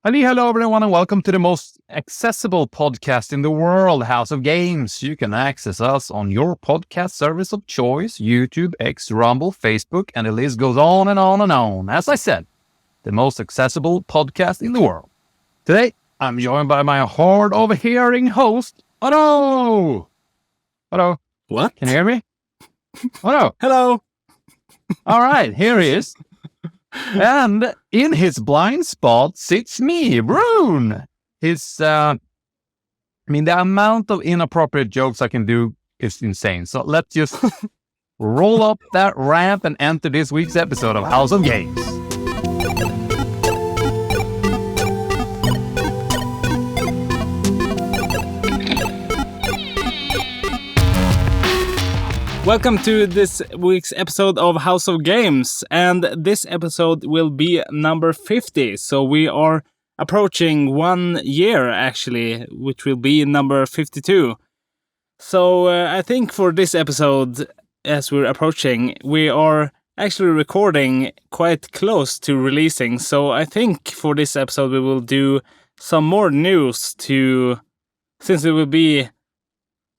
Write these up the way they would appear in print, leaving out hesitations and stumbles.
Hello everyone and welcome to the most accessible podcast in the world, House of Games. You can access us on your podcast service of choice, YouTube, X, Rumble, Facebook, and the list goes on and on and on. As I said, the most accessible podcast in the world. Today, I'm joined by my hard of hearing host, Otto. Otto. What? Can you hear me? Otto. Hello. All right, here he is. And in his blind spot sits me, Brune. The amount of inappropriate jokes I can do is insane. So let's just roll up that ramp and enter this week's episode of House of Games. Welcome to this week's episode of House of Games, and this episode will be number 50, so we are approaching 1 year actually, which will be number 52. So I think for this episode, as we're approaching, we are actually recording quite close to releasing, so I think for this episode we will do some more news since it will be...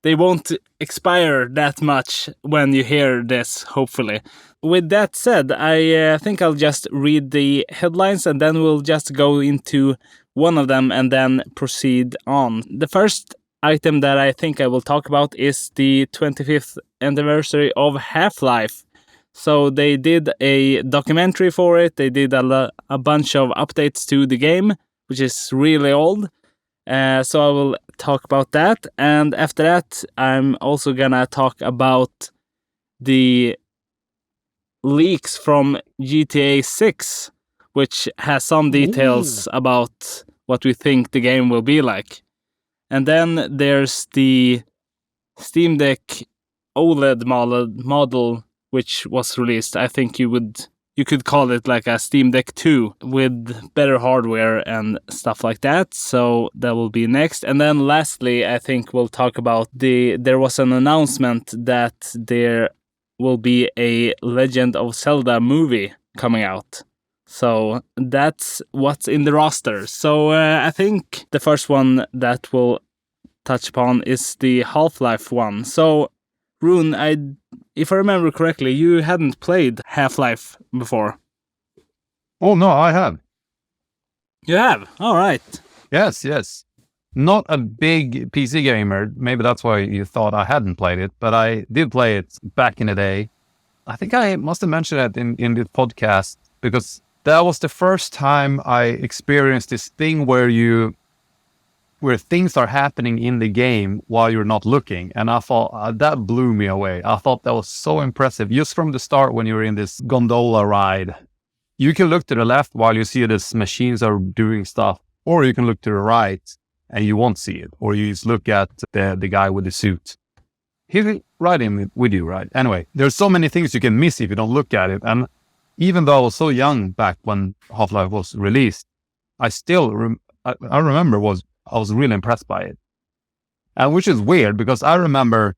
They won't expire that much when you hear this, hopefully. With that said, I think I'll just read the headlines and then we'll just go into one of them and then proceed on. The first item that I think I will talk about is the 25th anniversary of Half-Life. So they did a documentary for it. They did a bunch of updates to the game, which is really old. So I will talk about that, and after that I'm also gonna talk about the leaks from GTA 6, which has some details about what we think the game will be like. And then there's the Steam Deck OLED model which was released. I think you could call it like a Steam Deck 2 with better hardware and stuff like that. So that will be next. And then lastly, I think we'll talk about there was an announcement that there will be a Legend of Zelda movie coming out. So that's what's in the roster. So I think the first one that we'll touch upon is the Half-Life one. So Rune, if I remember correctly, you hadn't played Half-Life before. Oh, no, I have. You have? All right. Yes. Not a big PC gamer. Maybe that's why you thought I hadn't played it, but I did play it back in the day. I think I must have mentioned it in this podcast because that was the first time I experienced this thing where things are happening in the game while you're not looking. And I thought that blew me away. I thought that was so impressive. Just from the start when you're in this gondola ride, you can look to the left while you see these machines are doing stuff, or you can look to the right and you won't see it, or you just look at the guy with the suit. He's right in with you, right? Anyway, there's so many things you can miss if you don't look at it. And even though I was so young back when Half-Life was released, I still I remember I was really impressed by it. And which is weird because I remember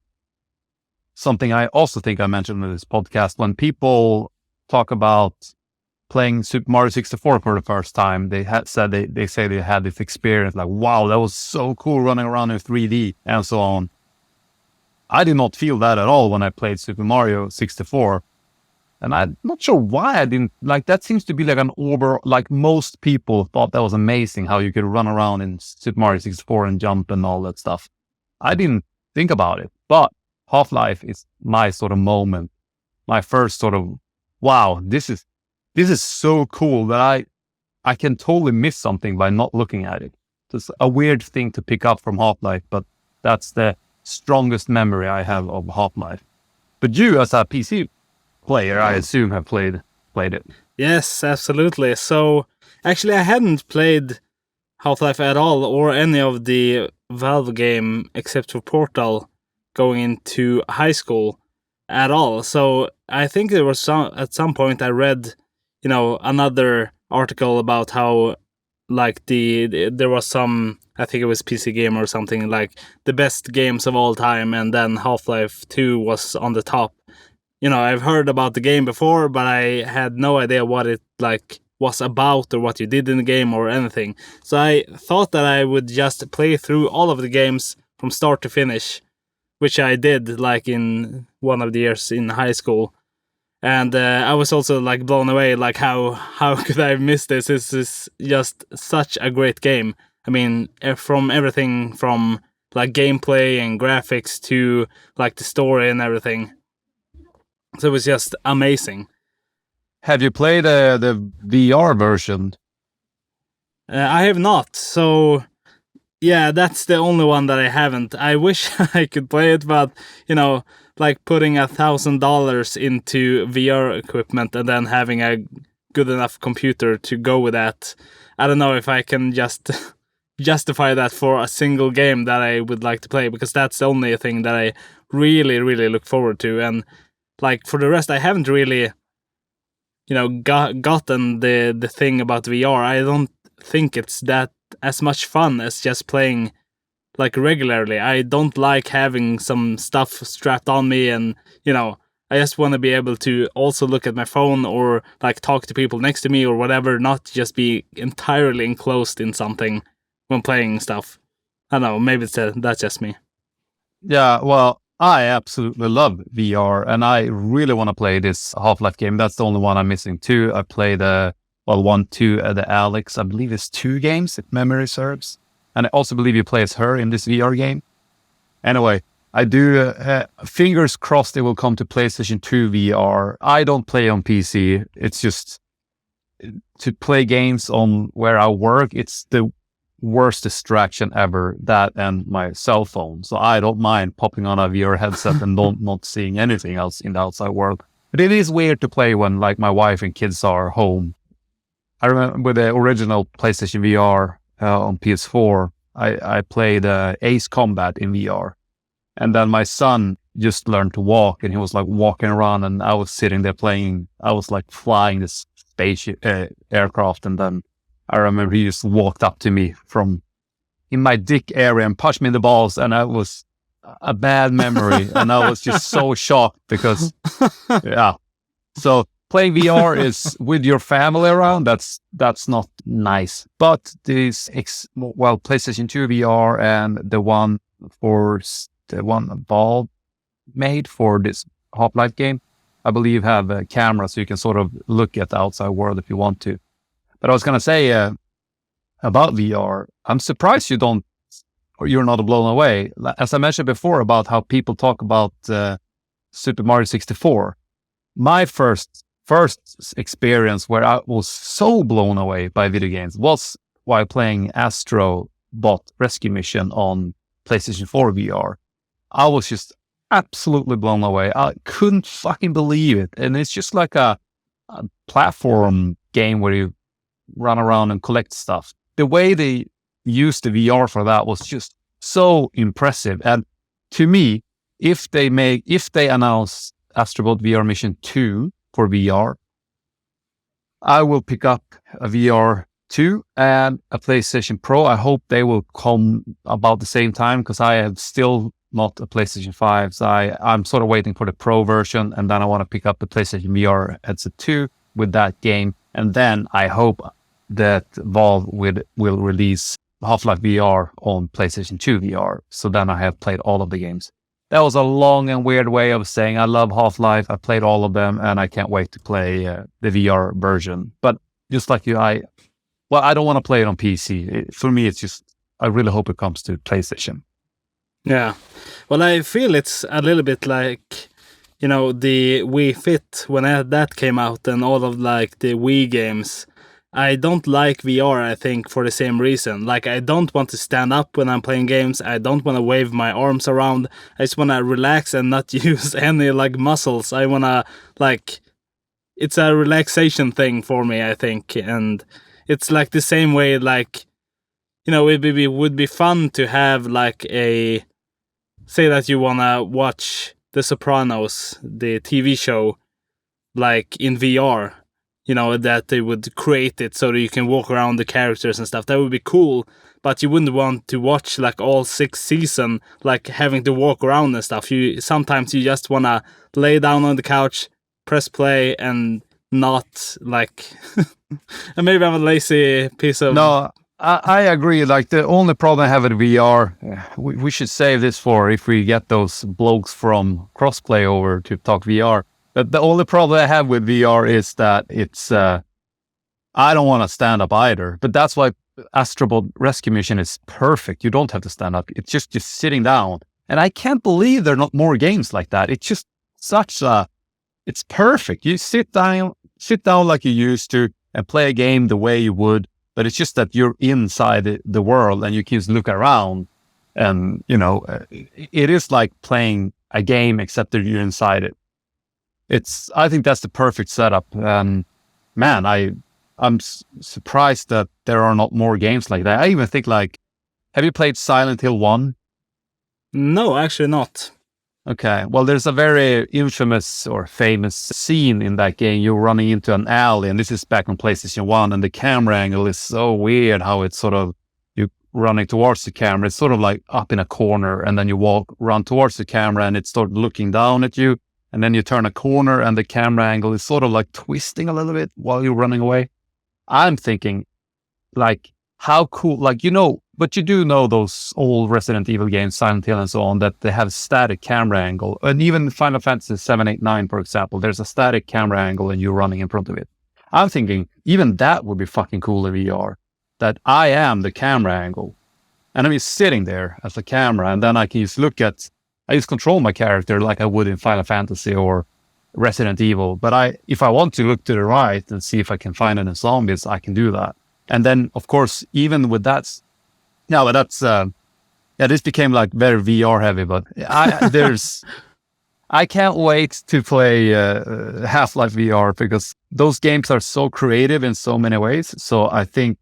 something I also think I mentioned in this podcast. When people talk about playing Super Mario 64 for the first time, they say they had this experience like, wow, that was so cool running around in 3D and so on. I did not feel that at all when I played Super Mario 64. And I'm not sure why I didn't like that. Seems to be like like most people thought that was amazing how you could run around in Super Mario 64 and jump and all that stuff. I didn't think about it, but Half-Life is my sort of moment, my first sort of, wow, this is so cool that I can totally miss something by not looking at it. It's a weird thing to pick up from Half-Life, but that's the strongest memory I have of Half-Life. But you as a PC player, I assume, have played it. Yes, absolutely. So actually I hadn't played Half-Life at all or any of the Valve game except for Portal going into high school at all. So I think there was at some point I read, another article about how like there was some, I think it was PC Gamer or something, like the best games of all time, and then Half-Life 2 was on the top. I've heard about the game before, but I had no idea what it was about or what you did in the game or anything. So I thought that I would just play through all of the games from start to finish, which I did like in one of the years in high school. And I was also like blown away, like how could I miss this? This is just such a great game. I mean, from everything from like gameplay and graphics to like the story and everything. So it was just amazing. Have you played the VR version? I have not, so yeah, that's the only one that I haven't. I wish I could play it, but you know, like putting $1,000 into VR equipment and then having a good enough computer to go with that. I don't know if I can just justify that for a single game that I would like to play, because that's the only thing that I really, really look forward to. And like for the rest, I haven't really, you know, gotten the thing about VR. I don't think it's that as much fun as just playing like regularly. I don't like having some stuff strapped on me, and you know, I just want to be able to also look at my phone or like talk to people next to me or whatever, not just be entirely enclosed in something when playing stuff. I don't know, maybe that's just me. Yeah, well, I absolutely love VR, and I really want to play this Half-Life game. That's the only one I'm missing too. I played the 1, 2, the Alex. I believe it's 2 games, if memory serves. And I also believe you play as her in this VR game. Anyway, I do, fingers crossed it will come to PlayStation 2 VR. I don't play on PC. It's just, to play games on where I work, it's the worst distraction ever, that and my cell phone. So I don't mind popping on a VR headset and not seeing anything else in the outside world. But it is weird to play when like my wife and kids are home. I remember with the original PlayStation VR on PS4, I played Ace Combat in VR. And then my son just learned to walk, and he was like walking around, and I was sitting there playing. I was like flying this spaceship aircraft, and then I remember he just walked up to me from in my dick area and punched me in the balls, and that was a bad memory. And I was just so shocked because, yeah. So playing VR is with your family around. That's not nice. But this, PlayStation 2 VR and the one Valve made for this Half-Life game, I believe have a camera, so you can sort of look at the outside world if you want to. But I was gonna say about VR, I'm surprised you're not blown away. As I mentioned before about how people talk about Super Mario 64, my first experience where I was so blown away by video games was while playing Astro Bot Rescue Mission on PlayStation 4 VR. I was just absolutely blown away. I couldn't fucking believe it. And it's just like a platform game where you run around and collect stuff. The way they used the VR for that was just so impressive. And to me, if they announce Astrobot VR Mission 2 for VR, I will pick up a VR 2 and a PlayStation Pro. I hope they will come about the same time, because I have still not a PlayStation 5. So I'm sort of waiting for the Pro version, and then I want to pick up the PlayStation VR headset 2 with that game. And then I hope that Valve will release Half-Life VR on PlayStation 2 VR. So then I have played all of the games. That was a long and weird way of saying I love Half-Life. I played all of them, and I can't wait to play the VR version. But just like you, I don't want to play it on PC. For me, it's just, I really hope it comes to PlayStation. Yeah. Well, I feel it's a little bit like, you know, the Wii Fit, when that came out, and all of like the Wii games. I don't like VR, I think, for the same reason. Like, I don't want to stand up when I'm playing games. I don't want to wave my arms around. I just want to relax and not use any, like, muscles. I want to, like, it's a relaxation thing for me, I think. And it's, like, the same way, like, you know, it would be fun to have, like, say that you want to watch The Sopranos, the TV show, like, in VR. You know, that they would create it so that you can walk around the characters and stuff. That would be cool, but you wouldn't want to watch like all 6 seasons, like having to walk around and stuff. Sometimes you just want to lay down on the couch, press play, and not like. And maybe I'm a lazy piece of. No, I agree. Like the only problem I have with VR, we should save this for if we get those blokes from Crossplay over to talk VR. But the only problem I have with VR is that it's I don't want to stand up either. But that's why Astrobot Rescue Mission is perfect. You don't have to stand up. It's just sitting down. And I can't believe there are not more games like that. It's just it's perfect. You sit down like you used to and play a game the way you would. But it's just that you're inside the world and you can just look around. And, it is like playing a game except that you're inside it. I think that's the perfect setup. Man, I'm surprised that there are not more games like that. I even think have you played Silent Hill 1? No, actually not. Okay. Well, there's a very infamous or famous scene in that game. You're running into an alley, and this is back on PlayStation 1, and the camera angle is so weird how it's sort of, you running towards the camera. It's sort of like up in a corner, and then you run towards the camera, and it's sort of looking down at you, and then you turn a corner, and the camera angle is sort of like twisting a little bit while you're running away. I'm thinking, how cool, but you do know those old Resident Evil games, Silent Hill and so on, that they have static camera angle. And even Final Fantasy 7, 8, 9, for example, there's a static camera angle and you're running in front of it. I'm thinking even that would be fucking cool in VR, that I am the camera angle. And I'm just sitting there as the camera, and then I can just I just control my character like I would in Final Fantasy or Resident Evil. But if I want to look to the right and see if I can find any zombies, I can do that. And then, of course, even with that, this became like very VR heavy, but I can't wait to play Half-Life VR because those games are so creative in so many ways. So I think,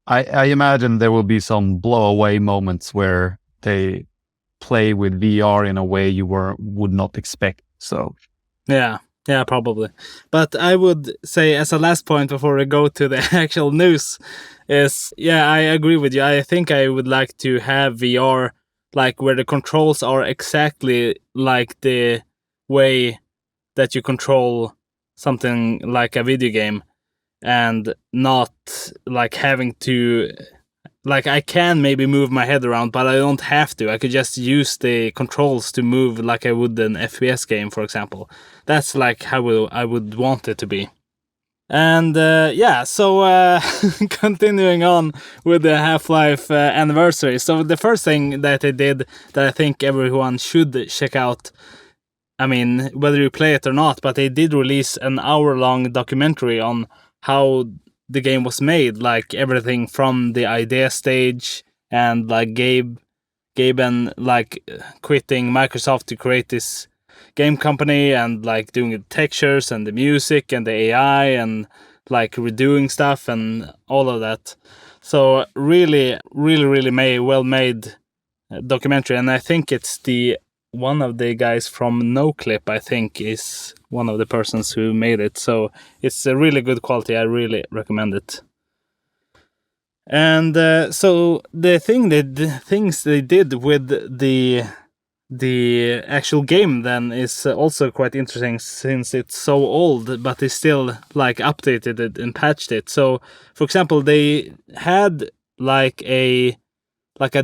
I imagine there will be some blow away moments where they play with VR in a way you would not expect. So yeah, probably. But I would say, as a last point before we go to the actual news, is I agree with you. I think I would like to have VR like where the controls are exactly like the way that you control something like a video game, and not like having to. Like, I can maybe move my head around, but I don't have to. I could just use the controls to move like I would an FPS game, for example. That's like how I would want it to be. And so continuing on with the Half-Life anniversary. So the first thing that they did that I think everyone should check out, I mean, whether you play it or not, but they did release an hour-long documentary on how the game was made, like everything from the idea stage and like Gabe and like quitting Microsoft to create this game company, and like doing the textures and the music and the AI and like redoing stuff and all of that. So really well made documentary, and I think it's one of the guys from NoClip, I think, is one of the persons who made it. So it's a really good quality. I really recommend it. And so the things they did with the actual game then is also quite interesting, since it's so old, but they still like updated it and patched it. So, for example, they had like a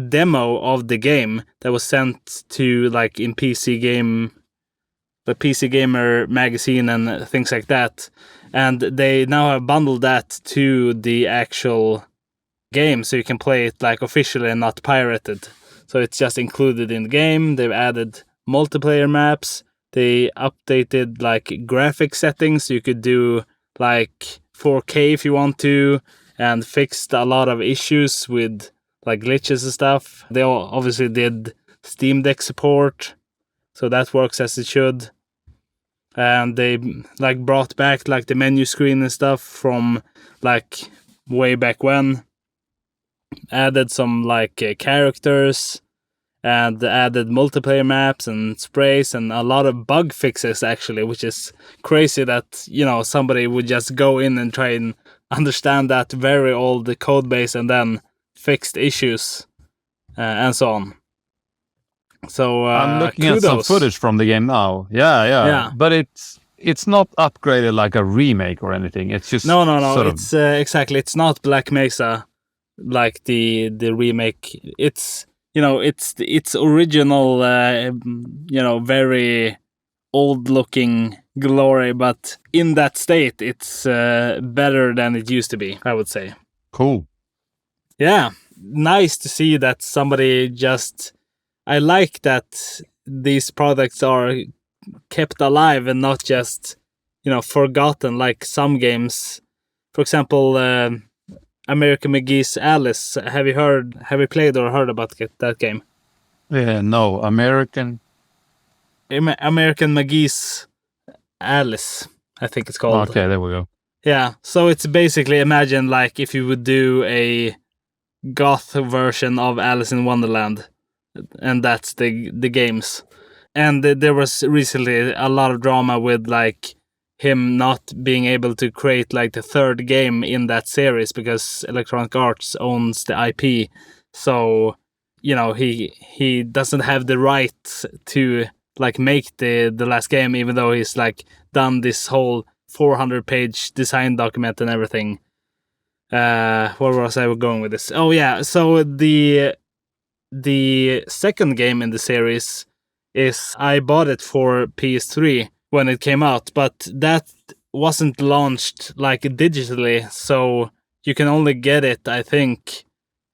demo of the game that was sent to like in the PC Gamer magazine and things like that, and they now have bundled that to the actual game, so you can play it like officially and not pirated. So it's just included in the game. They've added multiplayer maps. They updated like graphic settings, so you could do like 4K if you want to, and fixed a lot of issues with like glitches and stuff. They obviously did Steam Deck support, so that works as it should. And they like brought back like the menu screen and stuff from like way back when. Added some like characters, and added multiplayer maps and sprays and a lot of bug fixes actually, which is crazy that, you know, somebody would just go in and try and understand that very old code base and then fixed issues and so on. So I'm looking kudos. at some footage from the game now. Yeah. But it's not upgraded like a remake or anything. It's just No. sort of It's exactly. It's not Black Mesa, like the remake. It's its original. Very old looking glory, but in that state, it's better than it used to be. I would say. cool. Yeah, nice to see that somebody just. I like that these products are kept alive and not just forgotten like some games. For example, American McGee's Alice. Have you played or heard about that game? Yeah, no, American. American McGee's Alice, I think it's called. Okay, there we go. Yeah, so it's basically, imagine like if you would do a goth version of Alice in Wonderland, and that's the games. And there was recently a lot of drama with like him not being able to create like the third game in that series because Electronic Arts owns the IP. So, he doesn't have the right to like make the last game, even though he's like done this whole 400-page design document and everything. Where was I going with this? Oh yeah, so the second game in the series is, I bought it for PS3 when it came out, but that wasn't launched like digitally, so you can only get it, I think,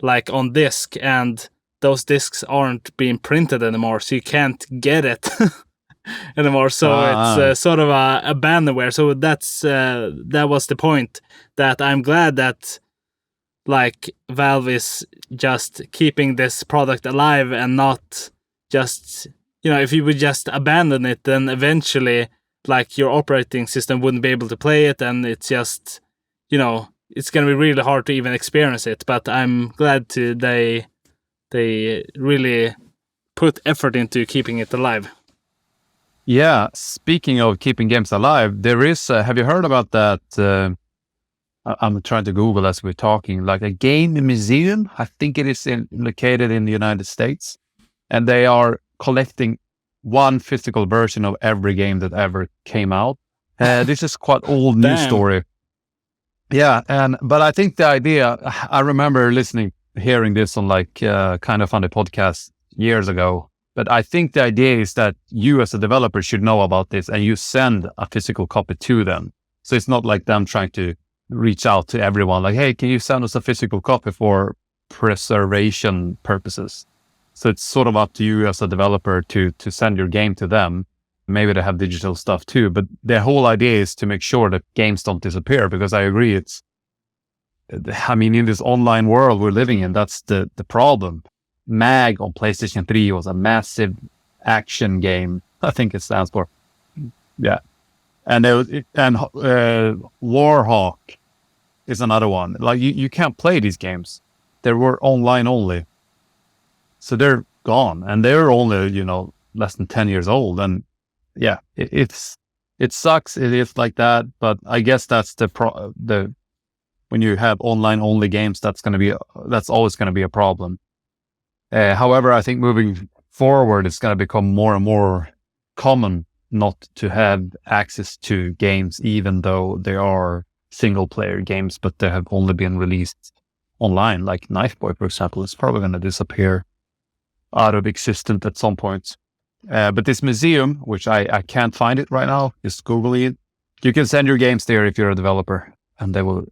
like on disc, and those discs aren't being printed anymore, so you can't get it anymore. So it's sort of a abandonware. So that was the point. That I'm glad that like Valve is just keeping this product alive and not just, if you would just abandon it, then eventually like your operating system wouldn't be able to play it, and it's just, it's going to be really hard to even experience it. But I'm glad they really put effort into keeping it alive. Yeah, speaking of keeping games alive, there is, have you heard about that? I'm trying to Google as we're talking, like a game museum. I think it is located in the United States, and they are collecting one physical version of every game that ever came out. This is quite old news story. Yeah, but I think the idea, I remember hearing this on like Kind of Funny podcast years ago. But I think the idea is that you as a developer should know about this, and you send a physical copy to them. So it's not like them trying to reach out to everyone like, hey, can you send us a physical copy for preservation purposes? So it's sort of up to you as a developer to send your game to them. Maybe they have digital stuff too, but the whole idea is to make sure that games don't disappear, because I agree, in this online world we're living in, that's the problem. MAG on PlayStation 3 was a massive action game. I think it stands for. Yeah. And Warhawk is another one. Like you can't play these games. They were online only. So they're gone, and they're only, less than 10 years old. And yeah, it sucks. It is like that, but I guess that's when you have online only games, that's always going to be a problem. However, I think moving forward, it's going to become more and more common not to have access to games, even though they are single player games, but they have only been released online. Like Knife Boy, for example, is probably going to disappear out of existence at some point. But this museum, which I can't find it right now, just Googling it. You can send your games there if you're a developer, and they will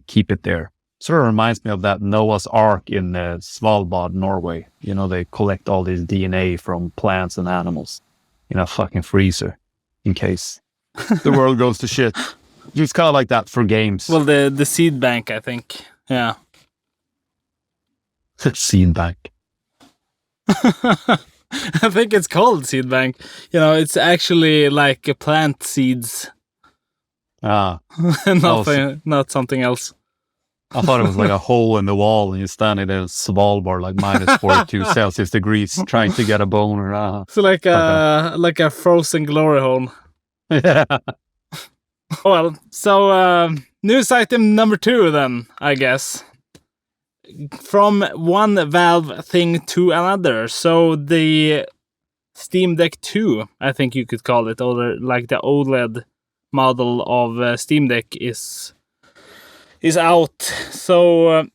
keep it there. Sort of reminds me of that Noah's Ark in Svalbard, Norway. They collect all this DNA from plants and animals in a fucking freezer in case the world goes to shit. It's kind of like that for games. Well, the seed bank, I think. Yeah. Seed bank. I think it's called seed bank. It's actually like plant seeds. Ah. Not something else. I thought it was like a hole in the wall, and you're standing there in Svalbard, like minus 42 Celsius degrees, trying to get a boner. So like a frozen glory hole. Yeah. Well, so news item number 2 then, I guess. From one Valve thing to another. So the Steam Deck 2, I think you could call it, or like the OLED model of Steam Deck is out. So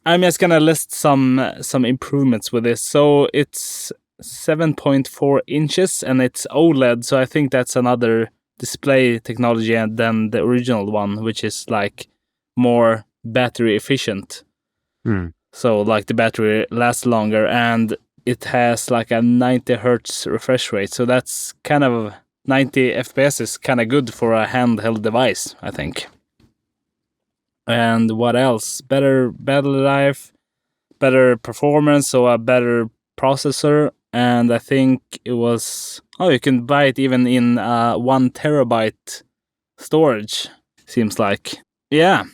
I'm just gonna list some improvements with this. So it's 7.4 inches and it's OLED, so I think that's another display technology than the original one, which is like more battery efficient. So like the battery lasts longer, and it has like a 90 hertz refresh rate. So that's kind of 90 FPS is kind of good for a handheld device, I think. And what else? Better battery life, better performance, so a better processor. And I think it was... Oh, you can buy it even in 1 terabyte storage, seems like. Yeah.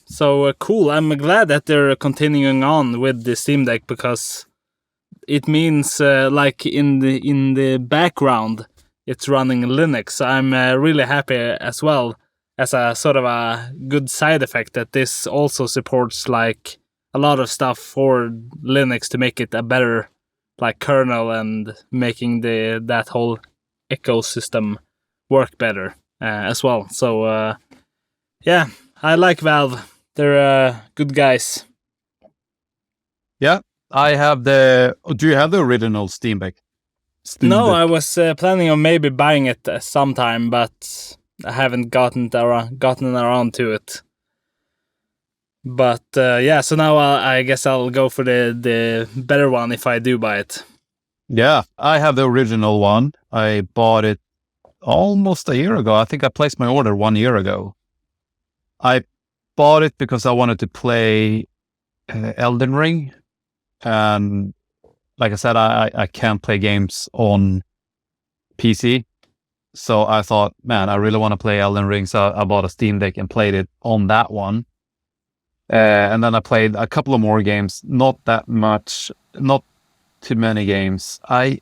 So cool. I'm glad that they're continuing on with the Steam Deck, because it means like in the background it's running Linux. I'm really happy as well, as a sort of a good side effect, that this also supports like a lot of stuff for Linux to make it a better like kernel and making that whole ecosystem work better as well. So yeah, I like Valve. They're good guys. Yeah, I have the... Do you have the original Steam Deck? No, I was planning on maybe buying it sometime, but I haven't gotten around to it. But yeah, so now I guess I'll go for the better one if I do buy it. Yeah, I have the original one. I bought it almost a year ago. I think I placed my order 1 year ago. I bought it because I wanted to play Elden Ring. And like I said, I can't play games on PC. So I thought, man, I really want to play Elden Ring. So I bought a Steam Deck and played it on that one. And then I played a couple of more games. Not that much, not too many games. I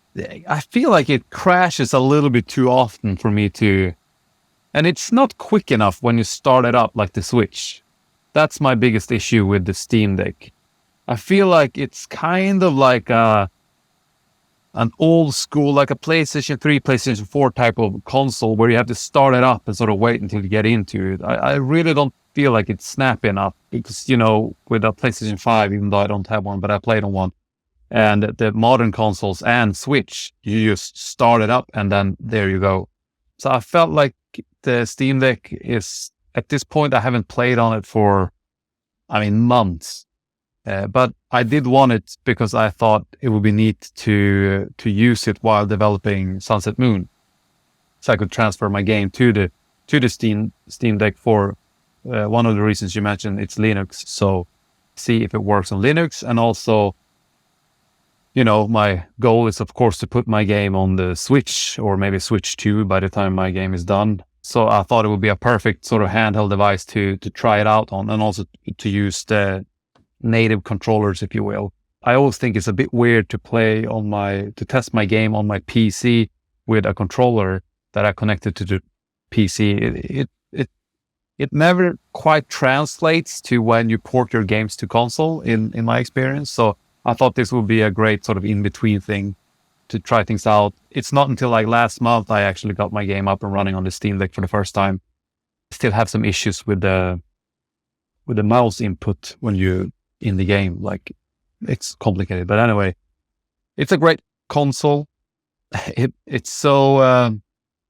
feel like it crashes a little bit too often for me to... And it's not quick enough when you start it up like the Switch. That's my biggest issue with the Steam Deck. I feel like it's kind of like an old school, like a PlayStation 3, PlayStation 4 type of console where you have to start it up and sort of wait until you get into it. I really don't feel like it's snappy enough because, you know, with a PlayStation 5, even though I don't have one, but I played on one, and the modern consoles and Switch, you just start it up and then there you go. So I felt like the Steam Deck is, at this point, I haven't played on it for, months. But I did want it because I thought it would be neat to use it while developing Sunset Moon, so I could transfer my game to the Steam Deck for one of the reasons you mentioned. It's Linux, so see if it works on Linux. And also, you know, my goal is of course to put my game on the Switch, or maybe Switch 2 by the time my game is done. So I thought it would be a perfect sort of handheld device to try it out on, and also to use the native controllers, if you will. I always think it's a bit weird to test my game on my PC with a controller that I connected to the PC. It never quite translates to when you port your games to console in my experience. So I thought this would be a great sort of in-between thing to try things out. It's not until like last month I actually got my game up and running on the Steam Deck for the first time. Still have some issues with the mouse input when you in the game. Like, it's complicated, but anyway, it's a great console.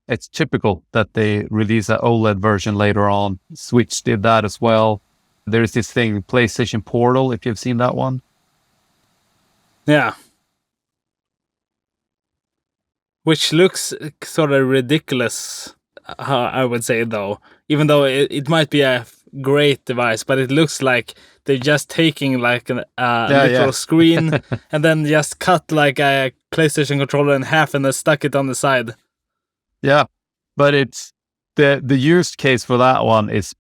It's typical that they release an OLED version later on. Switch did that as well. There's this thing, PlayStation Portal, if you've seen that one. Yeah. Which looks sort of ridiculous, I would say, though. Even though it might be a great device, but it looks like they're just taking like a literal screen and then just cut like a PlayStation controller in half and then stuck it on the side. Yeah, but it's the use case for that one is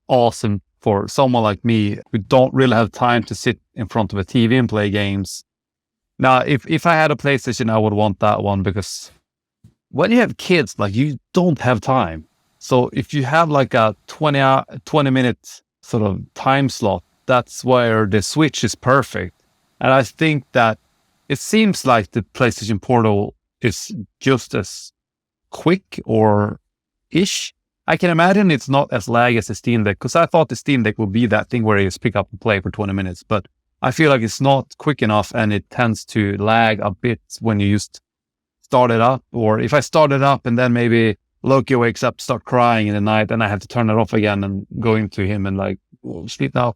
awesome for someone like me who don't really have time to sit in front of a TV and play games. Now, if I had a PlayStation, I would want that one, because when you have kids, like, you don't have time. So if you have like a 20-minute sort of time slot, that's where the Switch is perfect. And I think that it seems like the PlayStation Portal is just as quick or ish. I can imagine it's not as lag as the Steam Deck, because I thought the Steam Deck would be that thing where you just pick up and play for 20 minutes, but I feel like it's not quick enough and it tends to lag a bit when you just start it up. Or if I start it up and then maybe Loki wakes up, start crying in the night, and I have to turn it off again and go into him and like, oh, sleep now.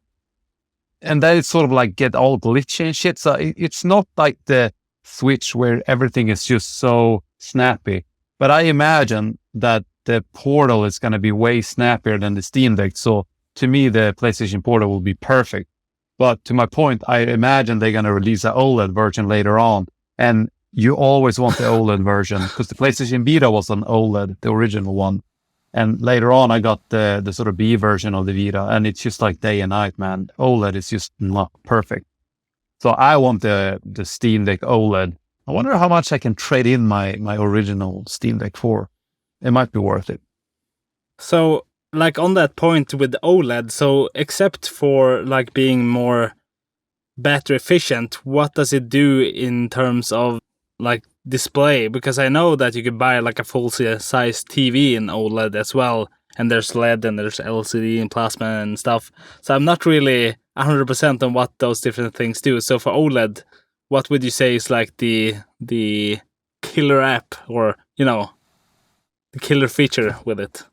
And then it's sort of like get all glitchy and shit. So it's not like the Switch where everything is just so snappy. But I imagine that the Portal is going to be way snappier than the Steam Deck. So to me, the PlayStation Portal will be perfect. But to my point, I imagine they're going to release an OLED version later on. And you always want the OLED version, because the PlayStation Vita was an OLED, the original one. And later on, I got the sort of B version of the Vita, and it's just like day and night, man. OLED is just not perfect. So I want the Steam Deck OLED. I wonder how much I can trade in my original Steam Deck for. It might be worth it. So, like on that point with OLED, so except for like being more battery efficient, what does it do in terms of like display? Because I know that you could buy like a full size TV in OLED as well, and there's LED and there's LCD and plasma and stuff. So I'm not really 100% on what those different things do. So for OLED, what would you say is like the killer app, or the killer feature with it?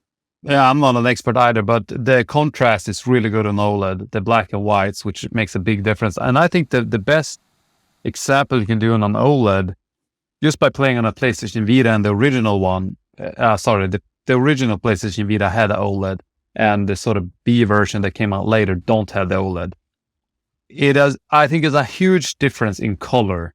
Yeah, I'm not an expert either, but the contrast is really good on OLED, the black and whites, which makes a big difference. And I think the best example you can do on an OLED, just by playing on a PlayStation Vita and the original one, the original PlayStation Vita had an OLED, and the sort of B version that came out later don't have the OLED. I think, is a huge difference in color,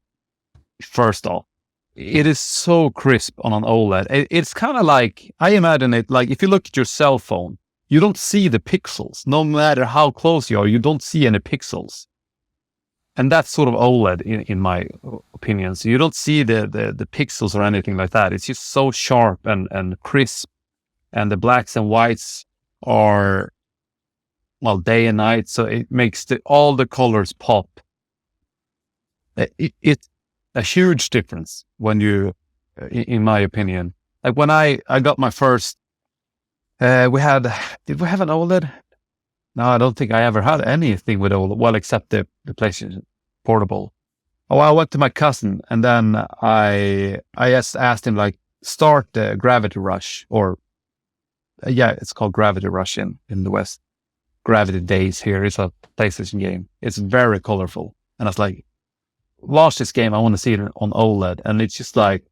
first off. It is so crisp on an OLED. It's kind of like, I imagine it like if you look at your cell phone, you don't see the pixels. No matter how close you are, you don't see any pixels. And that's sort of OLED in my opinion. So you don't see the pixels or anything like that. It's just so sharp and crisp. And the blacks and whites are, well, day and night. So it makes all the colors pop. It's a huge difference when you, in my opinion. Like when I got my first, did we have an OLED? No, I don't think I ever had anything with OLED, well, except the PlayStation Portable. Oh, I went to my cousin, and then I just asked him, like, start the Gravity Rush, or, it's called Gravity Rush in the West. Gravity Days here is a PlayStation game. It's very colorful. And I was like, launch this game, I want to see it on OLED. And it's just like,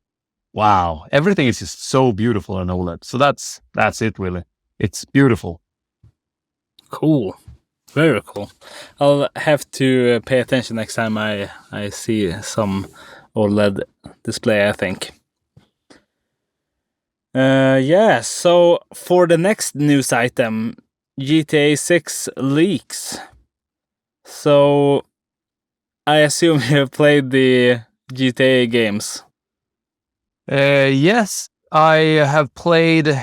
wow, everything is just so beautiful on OLED. So that's it, really. It's beautiful. Cool. Very cool. I'll have to pay attention next time I see some OLED display, I think. So for the next news item, GTA 6 leaks. So I assume you have played the GTA games. Yes, I have played.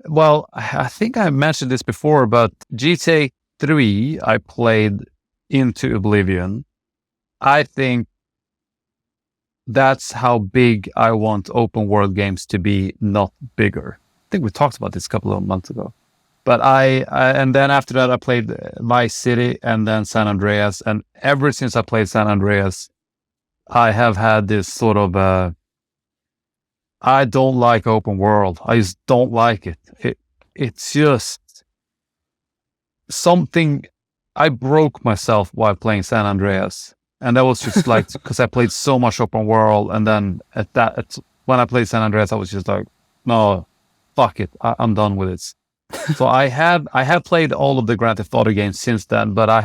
Well, I think I mentioned this before, but GTA 3, I played into oblivion. I think that's how big I want open world games to be, not bigger. I think we talked about this a couple of months ago. But and then after that, I played Vice City and then San Andreas. And ever since I played San Andreas, I have had this sort of, I don't like open world. I just don't like it. It's just something. I broke myself while playing San Andreas. And that was just like, because I played so much open world. And then when I played San Andreas, I was just like, no, fuck it. I'm done with it. So I have played all of the Grand Theft Auto games since then, but I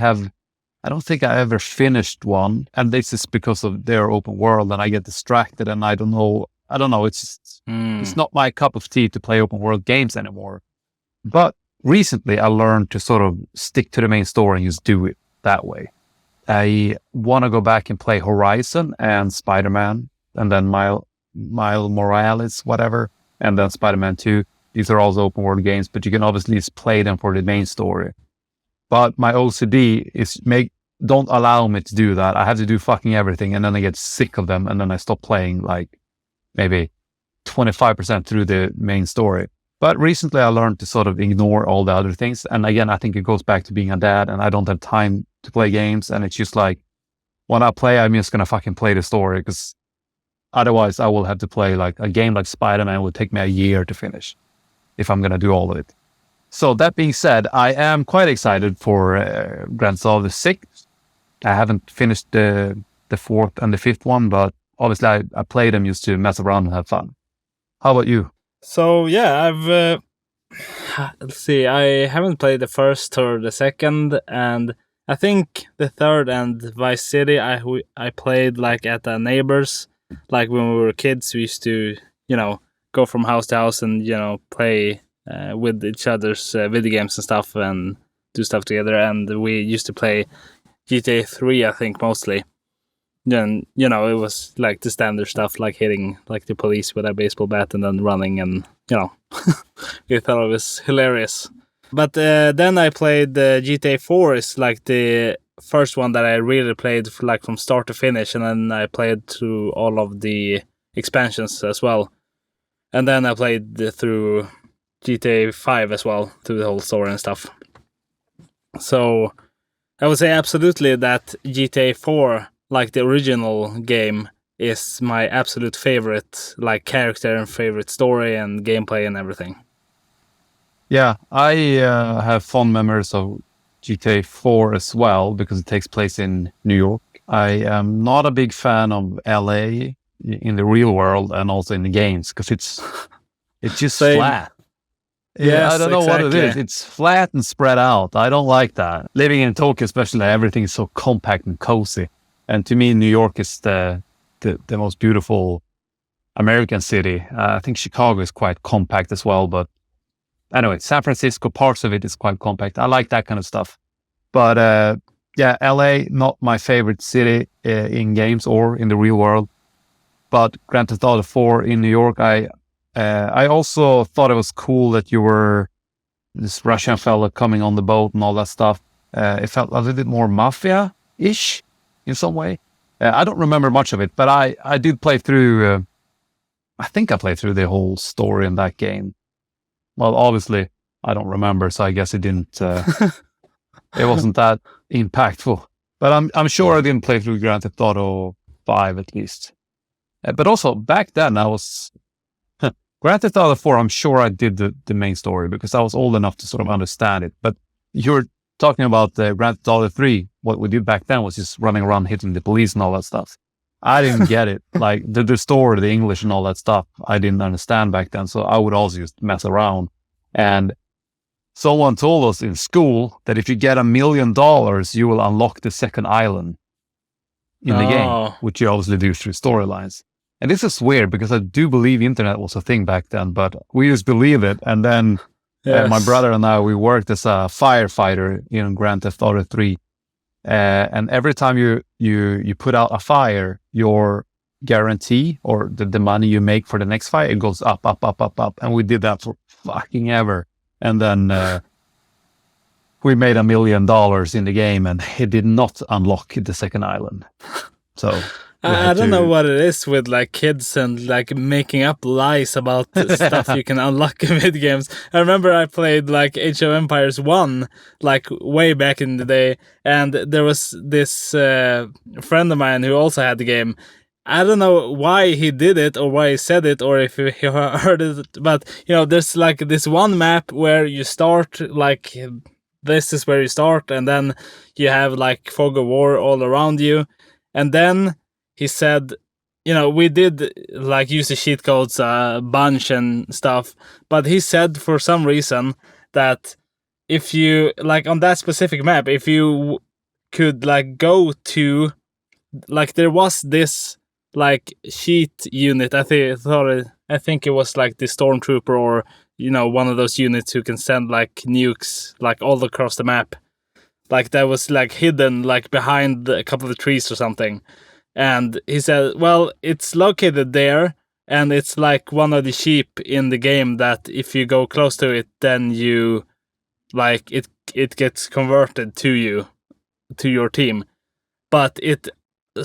don't think I ever finished one. And this is because of their open world, and I get distracted, and I don't know. It's just, it's not my cup of tea to play open world games anymore. But recently I learned to sort of stick to the main story and just do it that way. I want to go back and play Horizon and Spider-Man, and then Miles Morales, whatever, and then Spider-Man 2. These are also open world games, but you can obviously just play them for the main story. But my OCD is don't allow me to do that. I have to do fucking everything, and then I get sick of them, and then I stop playing like maybe 25% through the main story. But recently I learned to sort of ignore all the other things. And again, I think it goes back to being a dad, and I don't have time to play games. And it's just like, when I play, I'm just going to fucking play the story, because otherwise I will have to play like a game like Spider-Man would take me a year to finish if I'm going to do all of it. So that being said, I am quite excited for Grand Theft Auto 6. I haven't finished the fourth and the fifth one, but obviously I play them just to mess around and have fun. How about you? So yeah, I've let's see. I haven't played the first or the second, and I think the third and Vice City I played like at a neighbor's. Like when we were kids, we used to go from house to house and play with each other's video games and stuff and do stuff together. And we used to play GTA 3, I think, mostly. Then it was like the standard stuff, like hitting like the police with a baseball bat and then running, and we thought it was hilarious. But then I played GTA 4 is like the first one that I really played like from start to finish, and then I played through all of the expansions as well. And then I played through GTA 5 as well, through the whole story and stuff. So I would say absolutely that GTA 4, like the original game, is my absolute favorite, like character and favorite story and gameplay and everything. Yeah, I have fond memories of GTA 4 as well, because it takes place in New York. I am not a big fan of LA in the real world and also in the games, because it's just flat. Yes, I don't know exactly what it is. It's flat and spread out. I don't like that. Living in Tokyo, especially, everything is so compact and cozy. And to me, New York is the most beautiful American city. I think Chicago is quite compact as well. But anyway, San Francisco, parts of it is quite compact. I like that kind of stuff. But yeah, LA, not my favorite city in games or in the real world. But Grand Theft Auto 4 in New York, I also thought it was cool that you were this Russian fella coming on the boat and all that stuff. It felt a little bit more mafia-ish in some way. I don't remember much of it, but I did play through, I think I played through the whole story in that game. Well, obviously, I don't remember, so I guess it didn't, it wasn't that impactful. But I'm sure I didn't play through Grand Theft Auto 5 at least. But also, back then, I was... Grand Theft Auto 4, I'm sure I did the main story, because I was old enough to sort of understand it. But you're talking about Grand Theft Auto 3, what we did back then was just running around hitting the police and all that stuff. I didn't get it. Like the story, the English and all that stuff, I didn't understand back then. So I would also just mess around. And someone told us in school that if you get $1 million, you will unlock the second island in the game, which you obviously do through storylines. And this is weird, because I do believe internet was a thing back then, but we just believe it. And then my brother and I, we worked as a firefighter in Grand Theft Auto 3. And every time you put out a fire, your guarantee or the money you make for the next fire, it goes up, up, up, up, up. And we did that for fucking ever. And then we made $1 million in the game, and it did not unlock the second island. So... I don't know what it is with like kids and like making up lies about stuff you can unlock in video games. I remember I played like Age of Empires 1 like way back in the day, and there was this friend of mine who also had the game. I don't know why he did it or why he said it or if he heard it, but there's like this one map where you start like this is where you start, and then you have like fog of war all around you, and then he said, we did like use the cheat codes a bunch and stuff, but he said for some reason that if you like on that specific map, if you could like go to like there was this like cheat unit. I think it was like the stormtrooper or one of those units who can send like nukes like all across the map. Like that was like hidden like behind a couple of trees or something. And he said, well, it's located there, and it's like one of the sheep in the game that if you go close to it, then you, like, it gets converted to you, to your team. But it,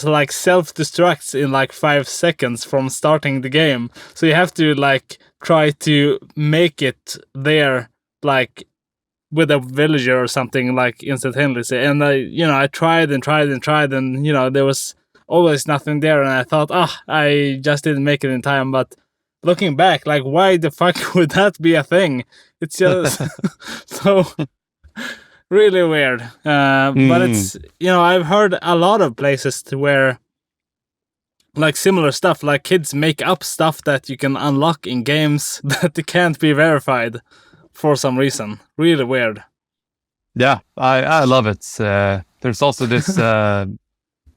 like self-destructs in like 5 seconds from starting the game. So you have to like try to make it there like with a villager or something like instantaneously. And I tried and tried and tried, and there was always nothing there. And I thought, I just didn't make it in time. But looking back, like, why the fuck would that be a thing? It's just so really weird. But it's I've heard a lot of places where like similar stuff, like kids make up stuff that you can unlock in games that can't be verified for some reason. Really weird. Yeah, I love it. There's also this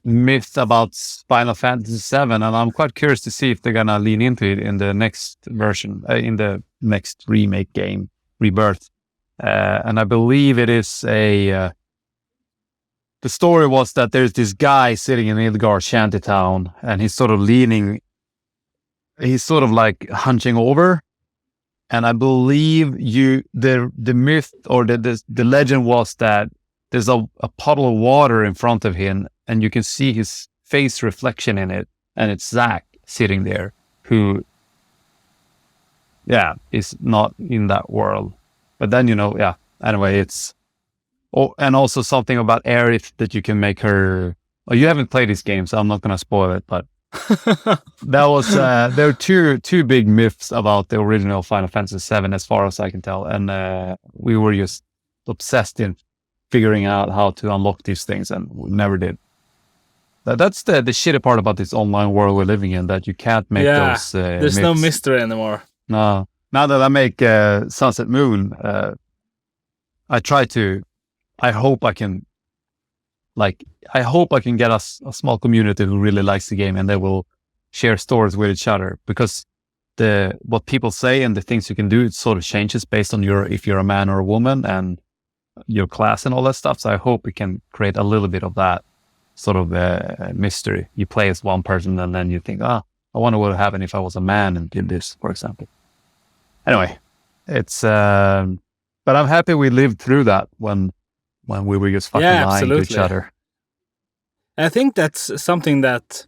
myth about Final Fantasy VII, and I'm quite curious to see if they're gonna lean into it in the next version, in the next remake game, Rebirth. And I believe it is the story was that there's this guy sitting in Ilgar shantytown, and he's sort of like hunching over. And I believe the myth or the legend was that there's a puddle of water in front of him, and you can see his face reflection in it, and it's Zack sitting there, who, is not in that world. But then anyway, it's and also something about Aerith that you can make her. Oh, you haven't played this game, so I'm not gonna spoil it, but. That was there are two big myths about the original Final Fantasy VII, as far as I can tell, and we were just obsessed in figuring out how to unlock these things, and we never did. That's the shitty part about this online world we're living in, that you can't make those. There's myths. no mystery anymore. No, now that I make Sunset Moon, I try to. I hope I can get a small community who really likes the game, and they will share stories with each other, because what people say and the things you can do, it sort of changes based on if you're a man or a woman and your class and all that stuff. So I hope we can create a little bit of that sort of mystery. You play as one person, and then you think, I wonder what would happen if I was a man and did this, for example. Anyway, it's but I'm happy we lived through that when we were just fucking lying to each other. I think that's something that,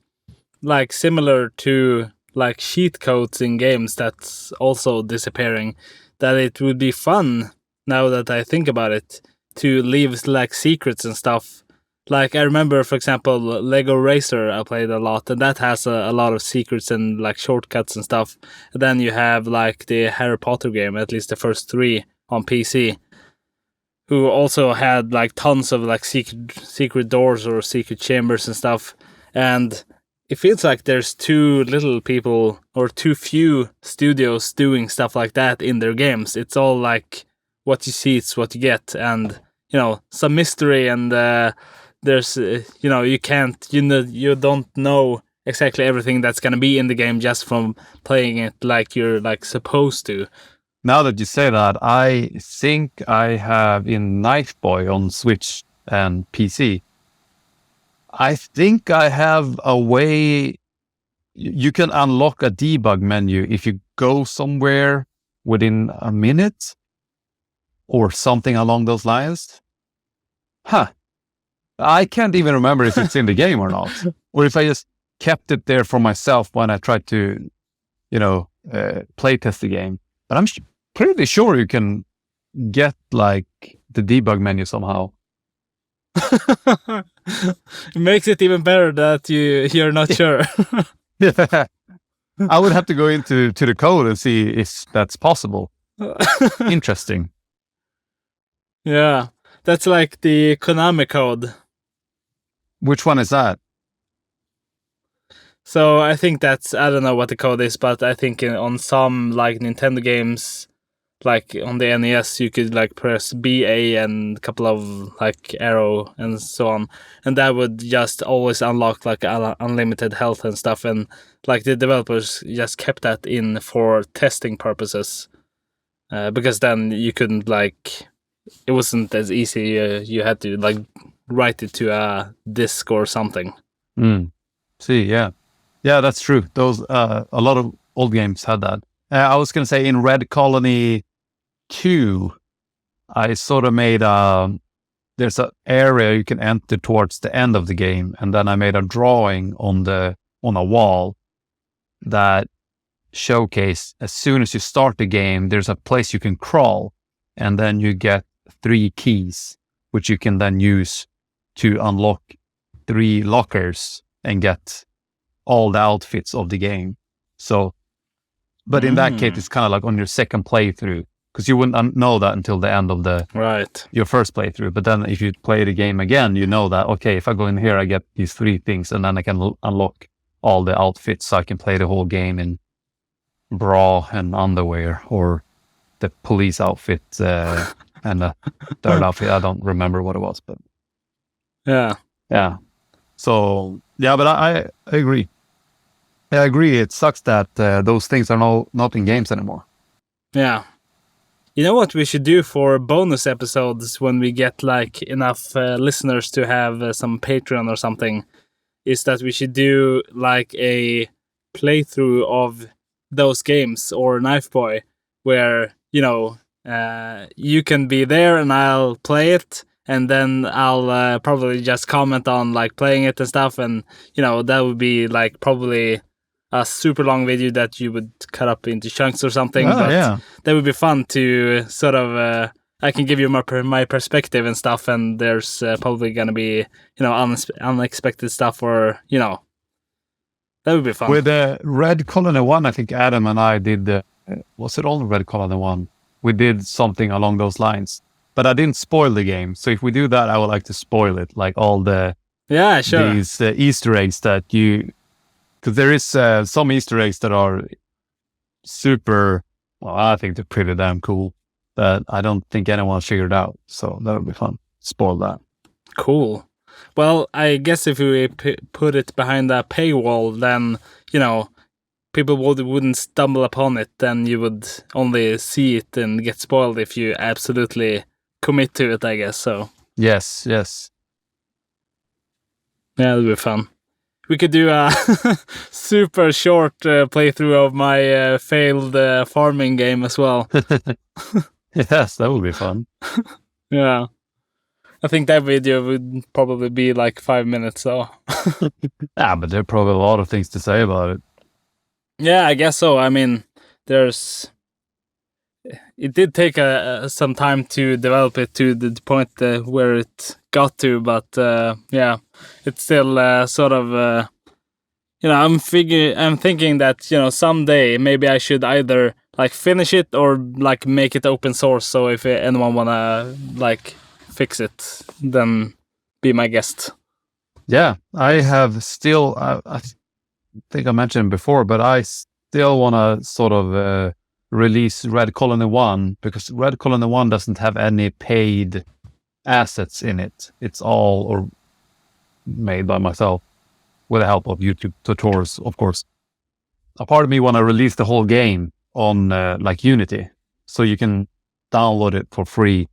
like, similar to like cheat codes in games, that's also disappearing. That it would be fun, now that I think about it, to leave like secrets and stuff. Like, I remember, for example, Lego Racer I played a lot, and that has a lot of secrets and like shortcuts and stuff. And then you have like the Harry Potter game, at least the first 3 on PC, who also had like tons of like secret doors or secret chambers and stuff. And it feels like there's too little people or too few studios doing stuff like that in their games. It's all like what you see, it's what you get, and some mystery, and there's you can't you don't know exactly everything that's gonna be in the game just from playing it like you're like supposed to. Now that you say that, I think I have in Knife Boy on Switch and PC, I think I have a way you can unlock a debug menu if you go somewhere within a minute or something along those lines. I can't even remember if it's in the game or not, or if I just kept it there for myself when I tried to, play test the game. But I'm pretty sure you can get like the debug menu somehow. It makes it even better that you're not sure. Yeah, I would have to go into the code and see if that's possible. Interesting. Yeah, that's like the Konami code. Which one is that? So I think I don't know what the code is, but I think on some like Nintendo games, like on the NES, you could like press BA and a couple of like arrow and so on, and that would just always unlock like unlimited health and stuff. And like the developers just kept that in for testing purposes, because then you couldn't like, it wasn't as easy. You had to like write it to a disk or something. See, yeah, that's true. Those a lot of old games had that. I was gonna say in Red Colony 2, I sort of made there's an area you can enter towards the end of the game, and then I made a drawing on a wall that showcase as soon as you start the game, there's a place you can crawl, and then you get 3 keys, which you can then use to unlock 3 lockers and get all the outfits of the game. So, but in that case, it's kind of like on your second playthrough, because you wouldn't know that until the end of your first playthrough. But then if you play the game again, you know that, okay, if I go in here, I get these 3 things, and then I can unlock all the outfits, so I can play the whole game in bra and underwear, or the police outfit and the third outfit. I don't remember what it was, but yeah. So yeah, but I agree. I agree. It sucks that those things are not in games anymore. Yeah. You know what we should do for bonus episodes when we get like enough listeners to have some Patreon or something, is that we should do like a playthrough of those games or Knife Boy, where, you know, you can be there and I'll play it, and then I'll probably just comment on like playing it and stuff, and, you know, that would be like probably a super long video that you would cut up into chunks or something. But that would be fun to sort of I can give you my perspective and stuff, and there's probably gonna be, you know, unexpected stuff, or, you know, that would be fun. With Red Colony 1, I think Adam and I did was it all Red Colony 1? We did something along those lines, but I didn't spoil the game. So if we do that, I would like to spoil it, like all the these Easter eggs that you. Because there is some Easter eggs that are super, well, I think they're pretty damn cool, that I don't think anyone figured out. So that would be fun. Spoil that. Cool. Well, I guess if we put it behind a paywall, then, you know, people wouldn't stumble upon it. Then you would only see it and get spoiled if you absolutely commit to it, I guess. So Yes. yeah, that would be fun. We could do a super short playthrough of my failed farming game as well. Yes, that would be fun. Yeah. I think that video would probably be like 5 minutes, so. Yeah, but there are probably a lot of things to say about it. Yeah, I guess so. I mean, it did take some time to develop it to the point where it got to, but yeah, it's still sort of, you know, I'm thinking that, you know, someday maybe I should either like finish it or like make it open source, so if anyone wanna like fix it, then be my guest. Yeah, I have still, I think I mentioned before, but I still want to sort of release Red Colony 1, because Red Colony 1 doesn't have any paid assets in it. It's all made by myself with the help of YouTube tutorials, of course. A part of me want to release the whole game on like Unity, so you can download it for free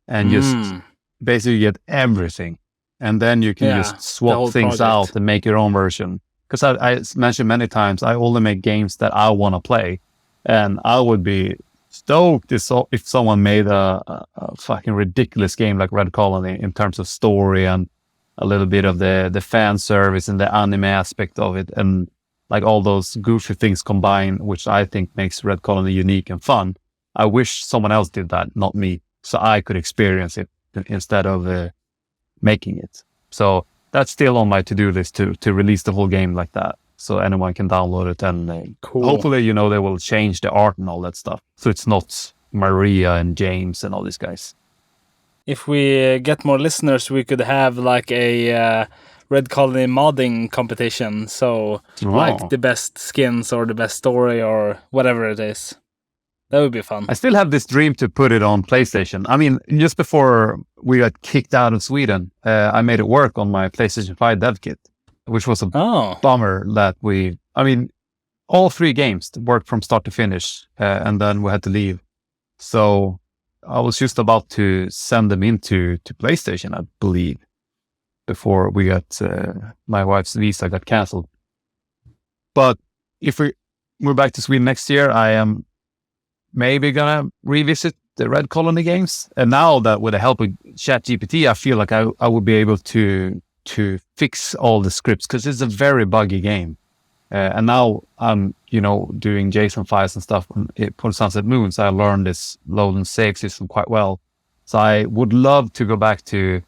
and just basically get everything. And then you can just swap things out and make your own version. Because I mentioned many times, I only make games that I want to play. And I would be stoked if someone made a fucking ridiculous game like Red Colony in terms of story and a little bit of the fan service and the anime aspect of it, and like all those goofy things combined, which I think makes Red Colony unique and fun. I wish someone else did that, not me, so I could experience it instead of making it. So that's still on my to-do list to release the whole game like that, so anyone can download it, and hopefully, you know, they will change the art and all that stuff, so it's not Maria and James and all these guys. If we get more listeners, we could have like a Red Colony modding competition. So like the best skins or the best story or whatever it is. That would be fun. I still have this dream to put it on PlayStation. I mean, just before we got kicked out of Sweden, I made it work on my PlayStation 5 dev kit, which was a bummer that all 3 games worked from start to finish, and then we had to leave. So I was just about to send them into PlayStation, I believe, before we got my wife's visa got canceled. But if we're back to Sweden next year, I am maybe gonna revisit the Red Colony games. And now that with the help of ChatGPT, I feel like I would be able to fix all the scripts because it's a very buggy game. And now I'm, doing JSON files and stuff for Sunset Moon. So I learned this load and save system quite well. So I would love to go back to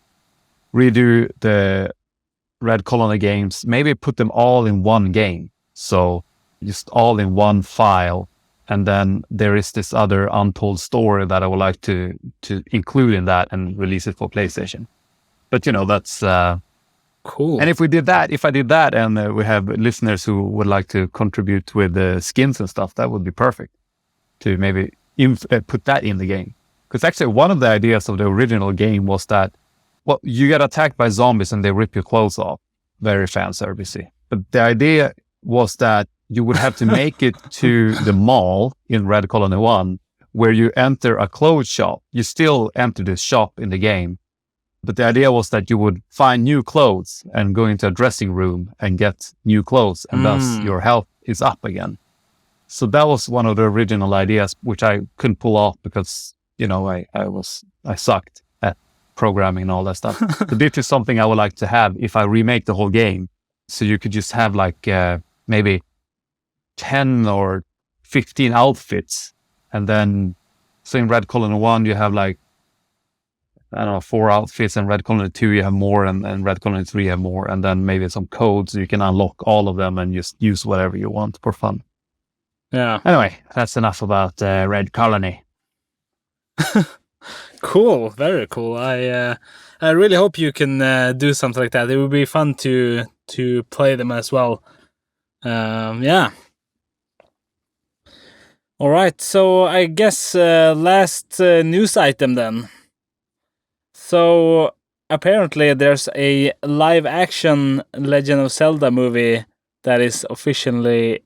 redo the Red Colony games, maybe put them all in one game. So just all in one file. And then there is this other untold story that I would like to include in that and release it for PlayStation. But, that's... cool. And if I did that and we have listeners who would like to contribute with the skins and stuff, that would be perfect to maybe put that in the game. Because actually one of the ideas of the original game was that, you get attacked by zombies and they rip your clothes off. Very fan servicey. But the idea was that you would have to make it to the mall in Red Colony 1 where you enter a clothes shop. You still enter this shop in the game. But the idea was that you would find new clothes and go into a dressing room and get new clothes. And thus your health is up again. So that was one of the original ideas, which I couldn't pull off because, I sucked at programming and all that stuff. But this is something I would like to have if I remake the whole game. So you could just have maybe 10 or 15 outfits. And then, so in Red Colony 1, you have 4 outfits, and Red Colony 2 you have more, and Red Colony 3 you have more, and then maybe some codes you can unlock all of them and just use whatever you want for fun. Yeah. Anyway, that's enough about Red Colony. Cool, very cool. I really hope you can do something like that. It would be fun to play them as well. Yeah. All right, so I guess last news item then. So apparently there's a live-action Legend of Zelda movie that is officially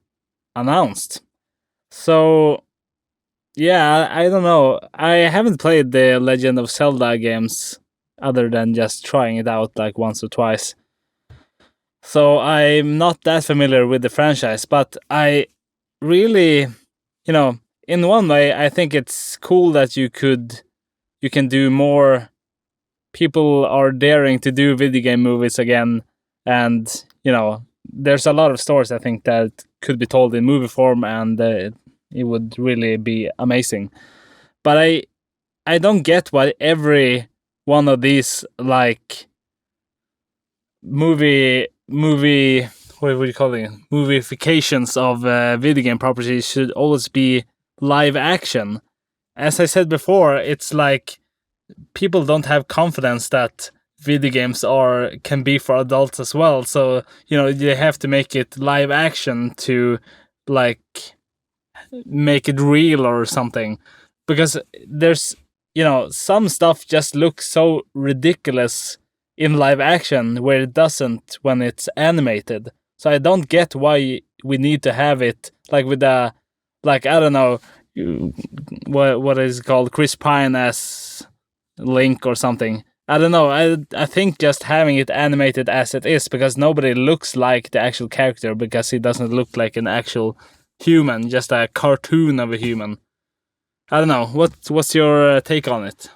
announced. So, yeah, I don't know. I haven't played the Legend of Zelda games other than just trying it out once or twice. So I'm not that familiar with the franchise, but I really, in one way, I think it's cool that you can do more. People are daring to do video game movies again, and there's a lot of stories I think that could be told in movie form, and it would really be amazing. But I don't get why every one of these movie what would you call it, movifications of video game properties should always be live action. As I said before, it's people don't have confidence that video games can be for adults as well. So, they have to make it live action to make it real or something. Because there's, some stuff just looks so ridiculous in live action where it doesn't when it's animated. So I don't get why we need to have it with I don't know, what is it called, Chris Pine as Link or something. I don't know. I think just having it animated as it is, because nobody looks like the actual character, because he doesn't look like an actual human, just a cartoon of a human. I don't know. What's your take on it?